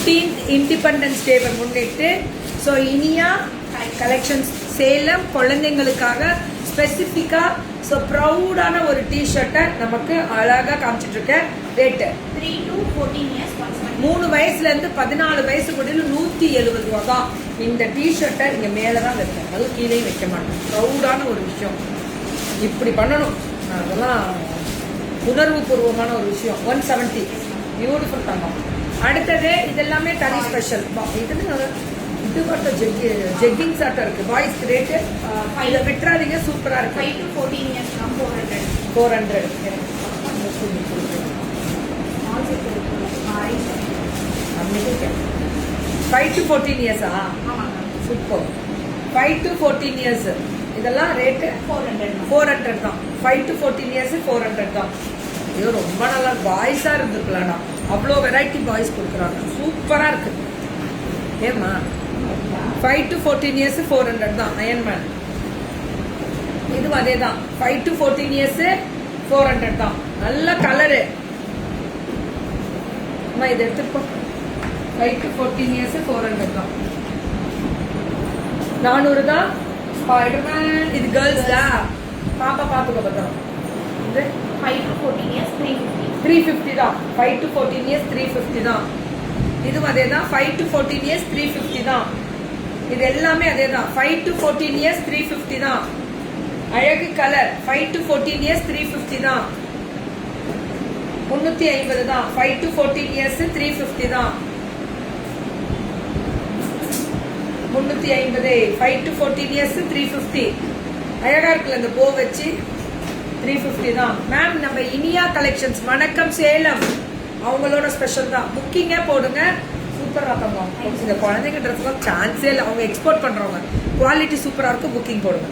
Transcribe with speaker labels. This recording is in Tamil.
Speaker 1: 15th இண்டிபெண்டன்ஸ் டேவை முன்னிட்டு ஸோ இனியா கலெக்ஷன்ஸ் சேலம் குழந்தைங்களுக்காக ஸ்பெசிஃபிக்காக ஸோ ப்ரௌடான ஒரு டிஷர்ட்டை நமக்கு அழகாக காமிச்சிட்டு இருக்கேன். ரேட்டு
Speaker 2: 3 to 14 years
Speaker 1: 3 வயசுலேருந்து 14 வயசு கூட 170 ரூபா தான். இந்த டிஷர்ட்டை இங்கே மேலே தான் வைப்பேன், அதுவும் கீழே வைக்க மாட்டேன். ப்ரௌடான ஒரு விஷயம், இப்படி பண்ணணும். அதெல்லாம் உணர்வு பூர்வமான ஒரு விஷயம். 170 பியூட்டிஃபுல் தங்கம். அடுத்தது இதெல்லாமே தனி ஸ்பெஷல். இது மட்டும் ஜெக்கிங் சாட்டம் இருக்கு. பாய்ஸ் ரேட்டு இதை விட்டுறாதீங்க, சூப்பராக இருக்கு.
Speaker 2: 5 to 14 years 400.
Speaker 1: 400. 5 to 14 இயர்ஸா? சூப்பர். 5 to 14 இயர்ஸ் இதெல்லாம் ரேட்டு 400 தான். 5 to 14 இயர்ஸ் 400 தான். ஐயோ ரொம்ப நல்லா பாய்ஸாக இருந்துருக்கலாம்டா, அவ்வளோ வெரைட்டி பாய்ஸ் கொடுக்குறாங்க, சூப்பராக இருக்கு. ஏம்மா 5 to 14 இயர்ஸ் 400 தான். அயன்மேன் இதுவும் அதே தான். 5 to 14 இயர்ஸ் 400 தான். நல்ல கலரு. அம்மா இதை எடுத்துப்போ. 5 to 14 இயர்ஸ் 400 தான். 400 தான். ஸ்பைடர்மேன் இது கேர்ள்ஸ் தான். பாப்பா பார்த்துக்க பத்திரம்.
Speaker 2: 5 to 14 years 350.
Speaker 1: 350 தான். 5 to 14 இயர்ஸ் 350 தான். இதுவும் அதே தான். 5 to 14 இயர்ஸ் 350 தான். இது எல்லாமே அதே தான். 5 to 14 இயர்ஸ் 350 தான். அழகு கலர். 5 to 14 இயர்ஸ் 350 தான். 350 தான். 5 to 14 இயர்ஸ் 350 தான். 350. 5 to 14 இயர்ஸ் 350. அழகா இருக்குல்ல இந்த போ வச்சு. 350 தான். மேம் நம்ம இனியா கலெக்ஷன்ஸ் வணக்கம் சேலம் அவங்களோட ஸ்பெஷல் தான். புக்கிங்கே போடுங்க, சூப்பராக தங்கம். இந்த குழந்தைங்க ட்ரெஸ்லாம் சான்ஸே இல்லை, அவங்க எக்ஸ்போர்ட் பண்ணுறவங்க. குவாலிட்டி சூப்பராக இருக்கும், புக்கிங் போடுங்க.